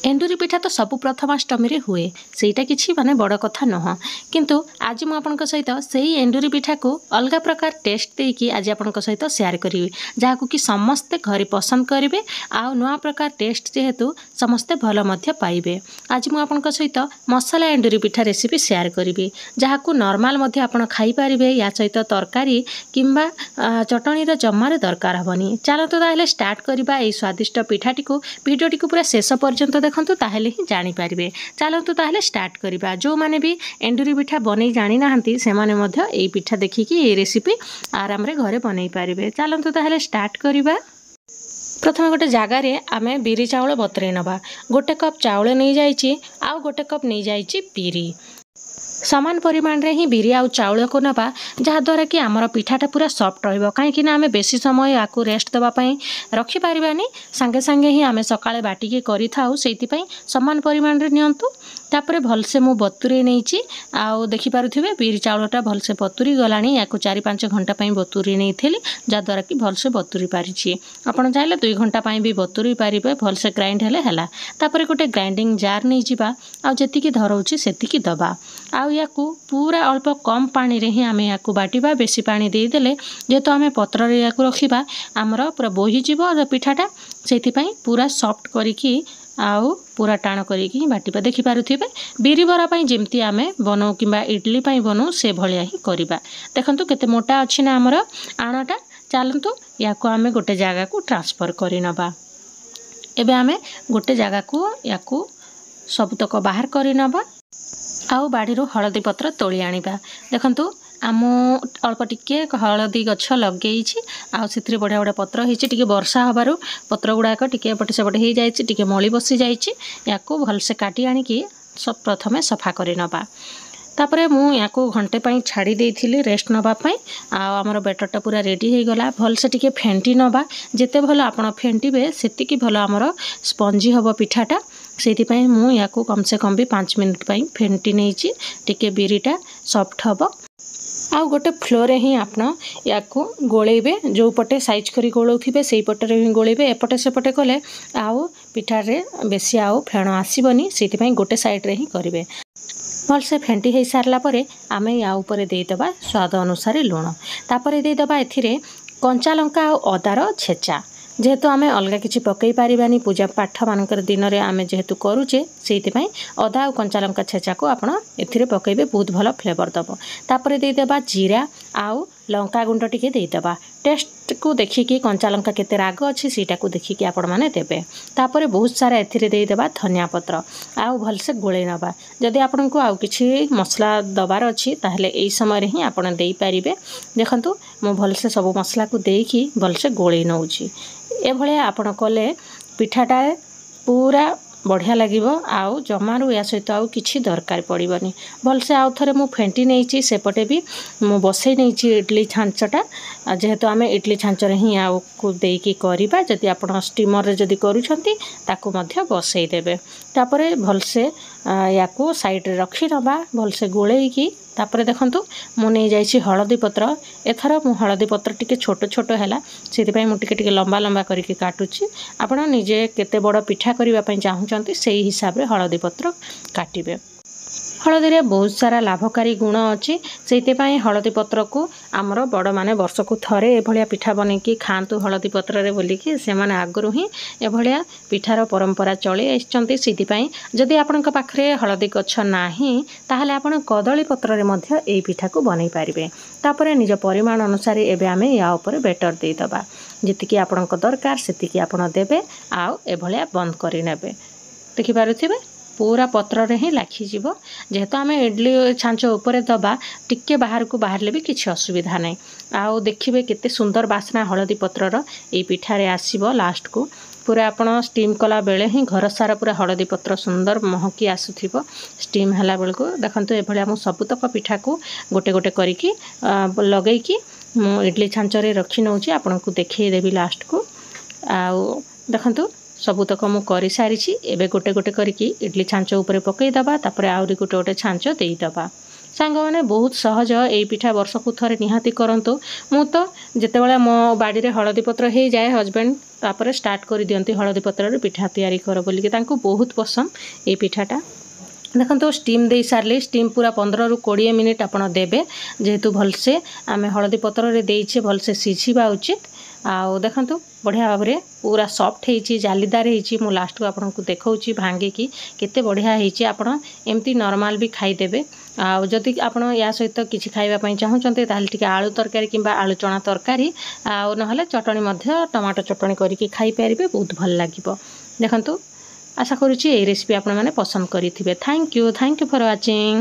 एंडुरी पिठा तो सबु प्रथमाष्टमी हुए सेटा किसी माने बड़ कथा नुह किंतु आज मुझे सहित से एंडुरी पिठा को अलग प्रकार टेस्ट देकी आज आपण सहित शेयर करी जहाँ कि समस्ते घरे पसंद करेंगे आउ नुआ प्रकार टेस्ट जेहेतु समस्ते भल मध्य पाइबे। आज मुझे सहित मसला एंडुरी पिठा रेसिपी शेयर करी जहाँ को नॉर्मल मध्य आपण खाई पारिबे या सहित तरकारी किंबा चटनी जमार दरकार हेनी। चलतु ताहले स्टार्ट करबा ए स्वादिष्ट पिठाटी को भिडियोटी को पूरा शेष पर्यंत देखंतु ताहले ही जानि पारिबे। चलतु ताहले स्टार्ट करबा। जो माने भी एंडुरी पिठा बनै जानि नाहंती से माने मध्य ए पिठा देखिकी ए रेसिपी आराम रे घरे बनै पारिबे। चलतु ताहले स्टार्ट करबा। प्रथम गोटे जगार आमे बिरी चाउल बतरे नबा। गोटे कप चाउल नहीं जाइछि आउ गोटे कप नहीं जाइछि बिरी। समान परिमाण रे ही बिरी आउ चाउल को नबा जहाँद्वारा कि आमर पिठाटा पूरा सॉफ्ट रहिबो। कहीं आमे बेसी समय याकू रेस्ट देवा पई रखि पारिबानी संगे संगे ही आमे सकाळे बाटिके करि थाउ सेति पई समान परिमाण रे नियंतु। तापरे भलसे मु बतुरे नैछि आउ देखि पारुथिबे बिरी चाउलटा भलसे बतुरी गलानी। याकू 4-5 घंटा पई बतुरी नैथिली जहाँद्वारा कि भलसे बतुरी पारिछि। आपण चाहिले 2 घंटा पई भी बतुरी पारिबे। भलसे ग्राइंड हेले हला। तापरे गोटे ग्राइंडिंग जार नै जिबा आउ जेतिकी धरौछि सेतिकी दबा। आउ याकू पूरा अल्प कम पानी रे ही आमे याकू बाटिबा। बेसी पानी दे देले जेतो आमे पत्र रे याकू रखिबा आमर पूरा बोही जिवो पिठाटा सेति पई पूरा सॉफ्ट करिकी आउ पूरा टाण करिकी बाटिबा। देखि पारुथिबे बिरी बरा पई जेमती आमे बनौ किंबा इडली पई बनौ से भलिया ही करिबा। देखंतु केते मोटा अछि ना हमर आणाटा। चलंतु याकू आमे गोटे जगह को ट्रांसफर करि नबा। एबे आमे गोटे जगह को याकू सबतक बाहर करि नबा आउ बाड़ी हलदी पत्र तोली आनिबा। देखंतु आम अल्प टिके हलदी गछ लगेइछि आउ सिथरे बढ़िया बढ़िया पत्र होइछि। टिके वर्षा हबारु पत्र गुड़ाक टिके एपटे सेपटे हो जाइछि टिके मली बसी जाइछि। याकू भलसे काटी आनिकी सब प्रथमे सफा करि नबा। तापरे मु याकू घंटे पई छाड़ी देइथिली रेस्ट नबा पई। आ हमर बैटरटा पूरा रेडी हे गला। भलसे टिके फेंटी नबा। जेते भल आपण फेंटीबे सेति की भल हमर स्पंजी हबो पिठाटा। सेति पई मु याकू कम से कम भी 5 मिनिट पई फेंटी नैछि टिके बिरीटा सॉफ्ट हबो। आउ गोटे फ्लोर ही आपण याकू गोलेबे। जो पटे साइज करी गोलौथिबे सेई पटे ही गोलेबे। एपटे सेपटे कले आउ पिठा रे बेसी आउ फेण आसीबनी। सेति पई गोटे साइड रे ही करिवे। भलसे फेंटी हो सारला परे आमे या ऊपर देदेबा स्वाद अनुसार लुण। तापरे देदेबा एथिरे कंचा लंका आ अदार छेचा। जेहेतु आमे अलगा किछि पकई पारिबानी पूजा पाठ मानकर दिन रे आमे जेहेतु करूचे सेति पई अदा आ कंचा लंका छेचा को आपण एथिरे पकईबे बहुत भल फ्लेवर दबो। तापरे देदेबा जीरा आउ लंका गुंड टिके देदेबा। टेस्ट को देखिकी कंचा लंका केते राग अछि सीटा को देखिकी आपण माने देबे। तापरे बहुत सारा एथिरे देदेबा धनिया पत्र आउ भलसे गोळे नबा। जदि आपण को आउ किछि मसला दबार अछि ताहले एई समय रे ही आपण देई पारिबे। देखंतु मो भलसे सब मसला को देकी भलसे गोळे नउछि। ए भले आपण कले पिठाटा पूरा बढ़िया लगिवो आउ जमारू या सहित आउ किछि दरकार पड़िबनी। भलसे आउ थरे मु फेंटी नैछि सेपटे भी मु बसई नैछि इडली छांचटा। जेहेतु आमे इडली छांच रे ही आउ को देकी करिबा। जदि आपण स्टीमर रे जदि करूछंती ताकू मध्य बसई देबे। तापरे भलसे याकू साइड रे रखि नबा भलसे गोळेकी। तापरे देखंतु मु नै जाइछि हळदी पत्र। एथर मु हळदी पत्र टिके छोट छोट हैला सेति पई मु टिके टिके लंबा लंबा करिके काटुछि। आपण निजे केते बड़ पिठा करिवा पई चाहुचंती सेही हिसाब रे हळदी पत्र काटिबे। हळदी रे बहुत सारा लाभकारी गुण अछि। सेति पई हळदी पत्र को हमर बड़ माने वर्ष को थरे ए भलिया पिठा बनेकी खांतु हळदी पत्र रे बोलिकी से माने आगरु ही ए भलिया पिठार परंपरा चली आइछंती। सेति पई जदि आपनक पाखरे हळदी गछ नाही ताहले आपण कदली पत्र रे मध्य ए पिठा को बनै पारिबे। तापरे निज परिमाण अनुसार एबे आमे या ऊपर बेटर दे दबा। जतिकी आपनक दरकार सेतिकी आपण देबे आउ ए भलिया बंद करि नेबे। देखि पारुथिबे पूरा पत्र रे ही लाखी जीवो। जेहेतु आमे इडली छांच ऊपर दबा टिके बाहर को बाहरले भी किछि असुविधा नै। आउ देखिबे केते सुंदर बासना हळदी पत्र रो ए पिठा रे आसीबो। लास्ट को पूरा आपण स्टीम कला बेले ही घर सारा पूरा हळदी पत्र सुंदर महकी आसुथिबो। स्टीम हला बेल को देखंतु ए भली हम सबतक पिठा को गोटे गोटे करिकी लगेकी मु इडली छांच रे रखि नउची। आपण को देखै देबी लास्ट को। आउ देखंतु सबुतक मु करि सारिछि। एबे गोटे गोटे करिकी इडली छांच ऊपर पकई दबा। तापरे आउरी गोटे गोटे छांच देई दबा। सांग माने बहुत सहज ए पिठा वर्ष को थरे निहाती करंतु। मु तो जेतेबेले मो बाड़ी रे हळदी पत्र हे जाए हस्बैंड तापर स्टार्ट कर दियंती हळदी पत्र पिठा तैयारी कर बोलिकी तांको बहुत पसंद ये पिठाटा। देखो स्टीम दे सारे स्टीम पूरा 15 ରୁ 20 मिनिट आपड़ देवे जेहेतु भलसे आम हलदी पत्र देचे भलसे सीझा उचित। आउ देखो बढ़िया भाव में पूरा सॉफ्ट होती जालीदार होती। मु लास्ट को आपको देखा भांगिकी केते बढ़िया होती। आप एमती नॉर्मल भी खाईदेवे। आदि आप या सहित किसी खावाई चाहते टे आलू तरकारी कि आलू चना तरकारी ना चटनी टमाटो चटनी करके खाईपारे बहुत भल लगे। देखो आशा करुँची ये रेसिपी आपण मैंने पसंद करेंगे। Thank you for watching.